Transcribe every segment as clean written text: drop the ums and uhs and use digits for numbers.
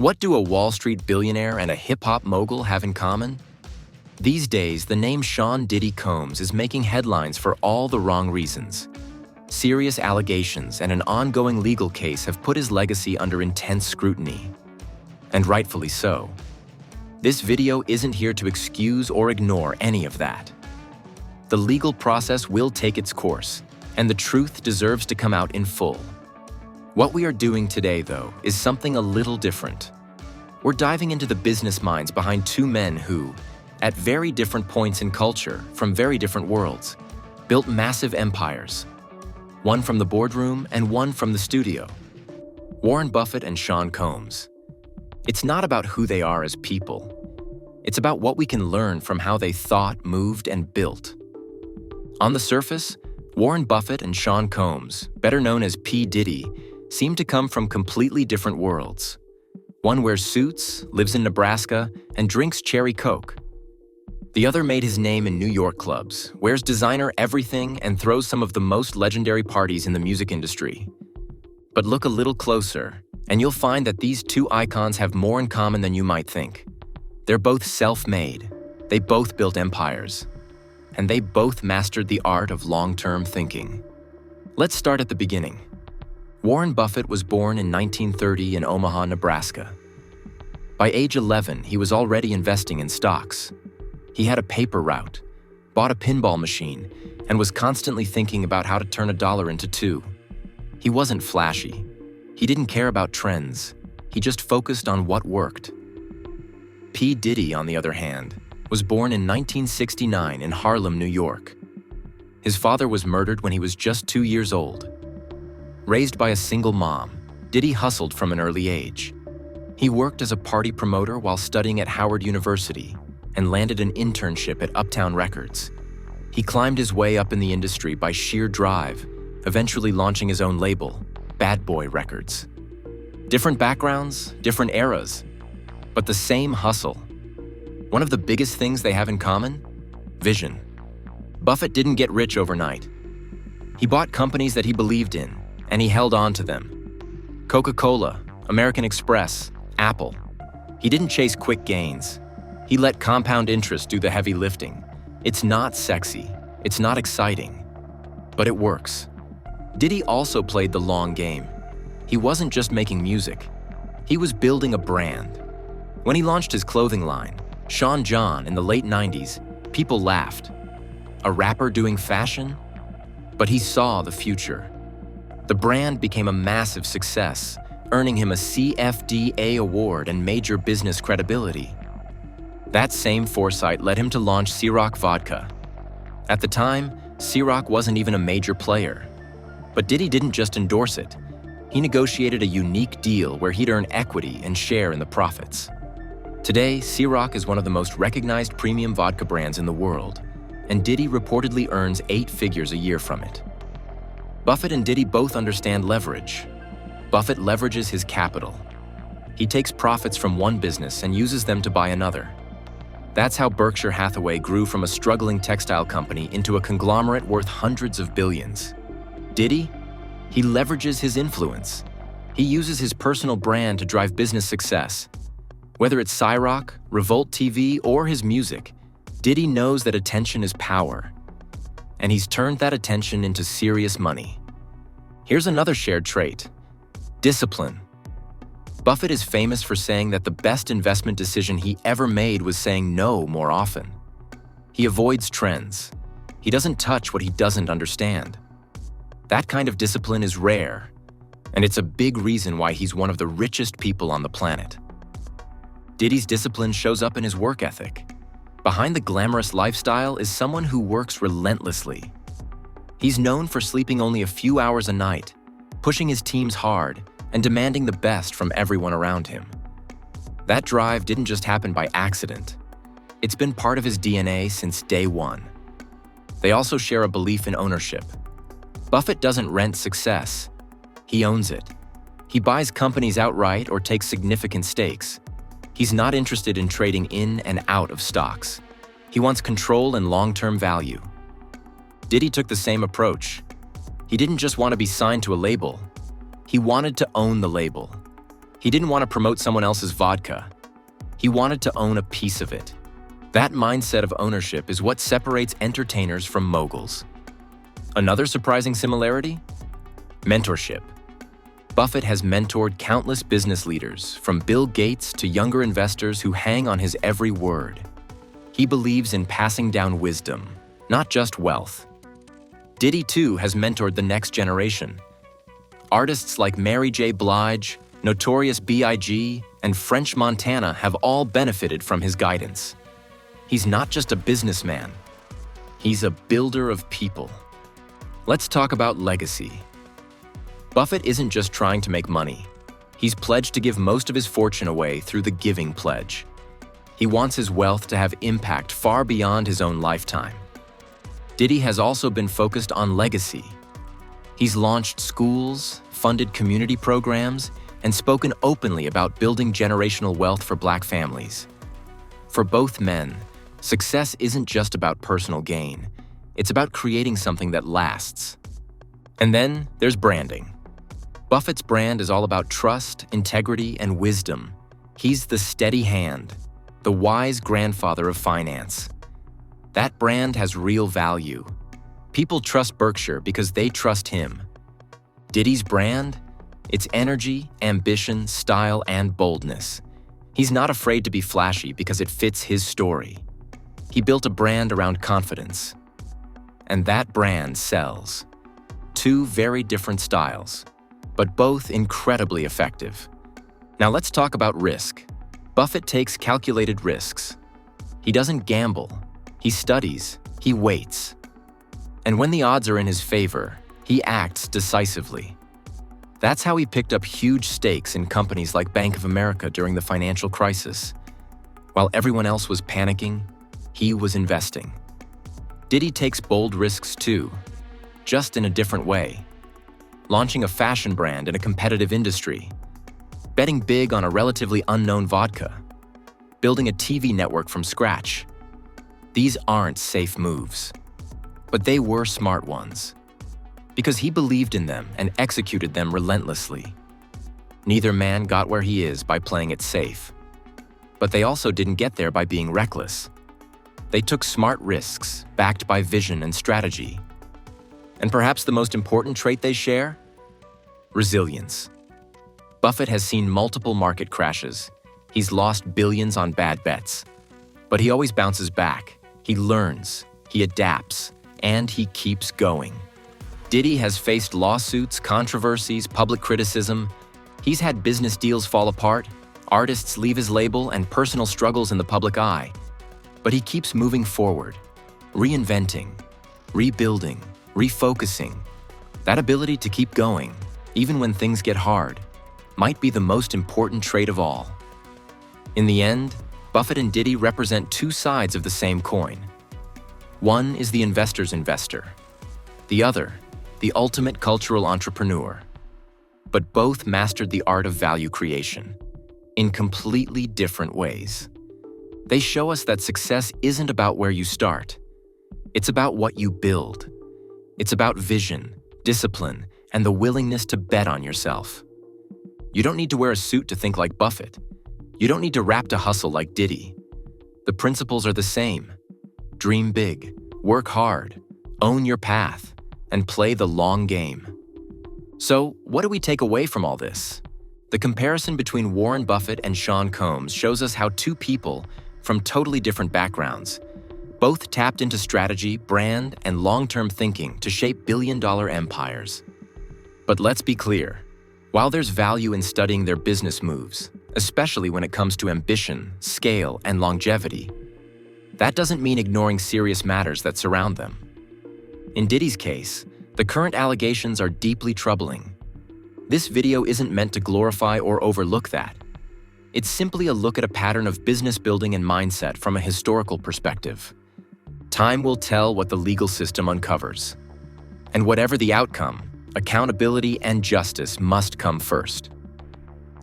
What do a Wall Street billionaire and a hip-hop mogul have in common? These days, the name Sean "Diddy" Combs is making headlines for all the wrong reasons. Serious allegations and an ongoing legal case have put his legacy under intense scrutiny. And rightfully so. This video isn't here to excuse or ignore any of that. The legal process will take its course, and the truth deserves to come out in full. What we are doing today, though, is something a little different. We're diving into the business minds behind two men who, at very different points in culture, from very different worlds, built massive empires. One from the boardroom and one from the studio. Warren Buffett and Sean Combs. It's not about who they are as people. It's about what we can learn from how they thought, moved, and built. On the surface, Warren Buffett and Sean Combs, better known as P. Diddy, seem to come from completely different worlds. One wears suits, lives in Nebraska, and drinks cherry Coke. The other made his name in New York clubs, wears designer everything, and throws some of the most legendary parties in the music industry. But look a little closer, and you'll find that these two icons have more in common than you might think. They're both self-made, they both built empires, and they both mastered the art of long-term thinking. Let's start at the beginning. Warren Buffett was born in 1930 in Omaha, Nebraska. By age 11, he was already investing in stocks. He had a paper route, bought a pinball machine, and was constantly thinking about how to turn a dollar into two. He wasn't flashy. He didn't care about trends. He just focused on what worked. P. Diddy, on the other hand, was born in 1969 in Harlem, New York. His father was murdered when he was just 2 years old. Raised by a single mom, Diddy hustled from an early age. He worked as a party promoter while studying at Howard University and landed an internship at Uptown Records. He climbed his way up in the industry by sheer drive, eventually launching his own label, Bad Boy Records. Different backgrounds, different eras, but the same hustle. One of the biggest things they have in common? Vision. Buffett didn't get rich overnight. He bought companies that he believed in, and he held on to them. Coca-Cola, American Express, Apple. He didn't chase quick gains. He let compound interest do the heavy lifting. It's not sexy, it's not exciting, but it works. Diddy also played the long game. He wasn't just making music, he was building a brand. When he launched his clothing line, Sean John, in the late 90s, people laughed. A rapper doing fashion? But he saw the future. The brand became a massive success, earning him a CFDA award and major business credibility. That same foresight led him to launch Ciroc Vodka. At the time, Ciroc wasn't even a major player. But Diddy didn't just endorse it. He negotiated a unique deal where he'd earn equity and share in the profits. Today, Ciroc is one of the most recognized premium vodka brands in the world, and Diddy reportedly earns 8 figures a year from it. Buffett and Diddy both understand leverage. Buffett leverages his capital. He takes profits from one business and uses them to buy another. That's how Berkshire Hathaway grew from a struggling textile company into a conglomerate worth hundreds of billions. Diddy? He leverages his influence. He uses his personal brand to drive business success. Whether it's Ciroc, Revolt TV, or his music, Diddy knows that attention is power. And he's turned that attention into serious money. Here's another shared trait: discipline. Buffett is famous for saying that the best investment decision he ever made was saying no more often. He avoids trends. He doesn't touch what he doesn't understand. That kind of discipline is rare, and it's a big reason why he's one of the richest people on the planet. Diddy's discipline shows up in his work ethic. Behind the glamorous lifestyle is someone who works relentlessly. He's known for sleeping only a few hours a night, pushing his teams hard, and demanding the best from everyone around him. That drive didn't just happen by accident. It's been part of his DNA since day one. They also share a belief in ownership. Buffett doesn't rent success. He owns it. He buys companies outright or takes significant stakes. He's not interested in trading in and out of stocks. He wants control and long-term value. Diddy took the same approach. He didn't just want to be signed to a label. He wanted to own the label. He didn't want to promote someone else's vodka. He wanted to own a piece of it. That mindset of ownership is what separates entertainers from moguls. Another surprising similarity? Mentorship. Buffett has mentored countless business leaders, from Bill Gates to younger investors who hang on his every word. He believes in passing down wisdom, not just wealth. Diddy, too, has mentored the next generation. Artists like Mary J. Blige, Notorious B.I.G., and French Montana have all benefited from his guidance. He's not just a businessman. He's a builder of people. Let's talk about legacy. Buffett isn't just trying to make money. He's pledged to give most of his fortune away through the Giving Pledge. He wants his wealth to have impact far beyond his own lifetime. Diddy has also been focused on legacy. He's launched schools, funded community programs, and spoken openly about building generational wealth for Black families. For both men, success isn't just about personal gain. It's about creating something that lasts. And then there's branding. Buffett's brand is all about trust, integrity, and wisdom. He's the steady hand, the wise grandfather of finance. That brand has real value. People trust Berkshire because they trust him. Diddy's brand? It's energy, ambition, style, and boldness. He's not afraid to be flashy because it fits his story. He built a brand around confidence. And that brand sells. Two very different styles, but both incredibly effective. Now let's talk about risk. Buffett takes calculated risks. He doesn't gamble. He studies. He waits. And when the odds are in his favor, he acts decisively. That's how he picked up huge stakes in companies like Bank of America during the financial crisis. While everyone else was panicking, he was investing. Diddy takes bold risks too, just in a different way. Launching a fashion brand in a competitive industry, betting big on a relatively unknown vodka, building a TV network from scratch. These aren't safe moves, but they were smart ones, because he believed in them and executed them relentlessly. Neither man got where he is by playing it safe, but they also didn't get there by being reckless. They took smart risks, backed by vision and strategy. And perhaps the most important trait they share? Resilience. Buffett has seen multiple market crashes. He's lost billions on bad bets. But he always bounces back. He learns, he adapts, and he keeps going. Diddy has faced lawsuits, controversies, public criticism. He's had business deals fall apart, artists leave his label, and personal struggles in the public eye. But he keeps moving forward, reinventing, rebuilding, refocusing. That ability to keep going, even when things get hard, might be the most important trait of all. In the end, Buffett and Diddy represent two sides of the same coin. One is the investor's investor. The other, the ultimate cultural entrepreneur. But both mastered the art of value creation in completely different ways. They show us that success isn't about where you start. It's about what you build. It's about vision, discipline, and the willingness to bet on yourself. You don't need to wear a suit to think like Buffett. You don't need to rap to hustle like Diddy. The principles are the same. Dream big, work hard, own your path, and play the long game. So, what do we take away from all this? The comparison between Warren Buffett and Sean Combs shows us how two people from totally different backgrounds both tapped into strategy, brand, and long-term thinking to shape billion-dollar empires. But let's be clear, while there's value in studying their business moves, especially when it comes to ambition, scale, and longevity, that doesn't mean ignoring serious matters that surround them. In Diddy's case, the current allegations are deeply troubling. This video isn't meant to glorify or overlook that. It's simply a look at a pattern of business building and mindset from a historical perspective. Time will tell what the legal system uncovers. And whatever the outcome, accountability and justice must come first.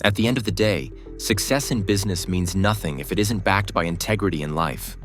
At the end of the day, success in business means nothing if it isn't backed by integrity in life.